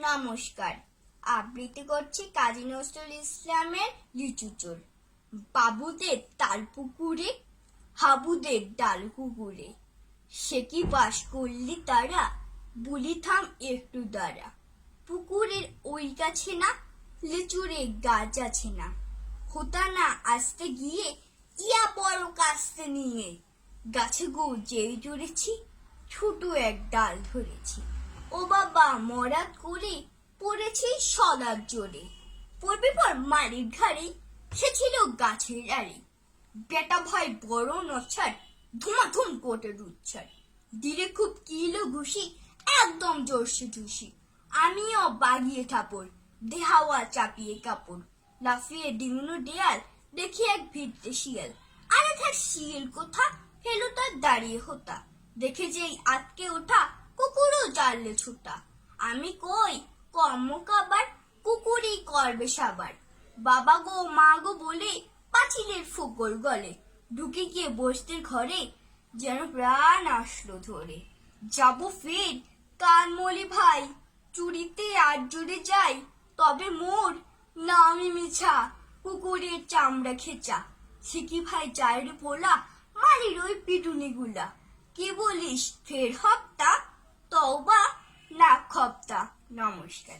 নমস্কার। আবৃত্তি করছি কাজী নজরুল ইসলামের লিচু চোর। বাবুদের তাল পুকুরে, হাবুদের ডাল কুকুরে, সে কি বাস করলি তারা, বলি থাম একটু দাঁড়া। পুকুরের ওই গাছে না লিচুরে গাছ আছে না, হোতা না আসতে গিয়ে ইয়া বড় কাস্তে নিয়ে, গাছে গো যেই জড়েছি ছোট এক ডাল ধরেছি। ও বাবা মরাত করে পড়েছি সদার জোরে, পড়বে পর মালির ঘাড়ে, সে ছিল গাছের আড়ে। বেটা ভাই বড় নচ্ছার, ধুমাধুম কোটে উচ্ছার, দিলে খুব কিলো ঘুষি, একদম জোরসে ঢুসি। আমিও বাগিয়ে ঠাপড়, দেহাওয়া চাপিয়ে কাপড়, লাফিয়ে ডিঙনো দেয়াল, দেখি এক ভিড়তে শিয়াল। আরে থাক শিয়াল কোথা, ফেলো তার দাঁড়িয়ে হোতা, দেখে যেই আটকে ওঠা কুকুরও জানলে ছোটা। আমি কই কর্ম কাবার, কুকুরই করবে সাবার। বাবা গো মা গো বলে পাঁচিলের ফুকর গলে, ঢুকে গিয়ে বসতে ঘরে, যেন প্রাণ আসলো ধরে। যাবো ফের কানমলি ভাই, চুরিতে আর জুড়ে যাই, তবে মোর নামি মিছা, কুকুরের চামড়া খেচা। সিকি ভাই চায়ের পোলা, মালির ওই পিটুনি গুলা, কি বলিস ফের হপ্তা, তওবা না খপ্তা। নমস্কার।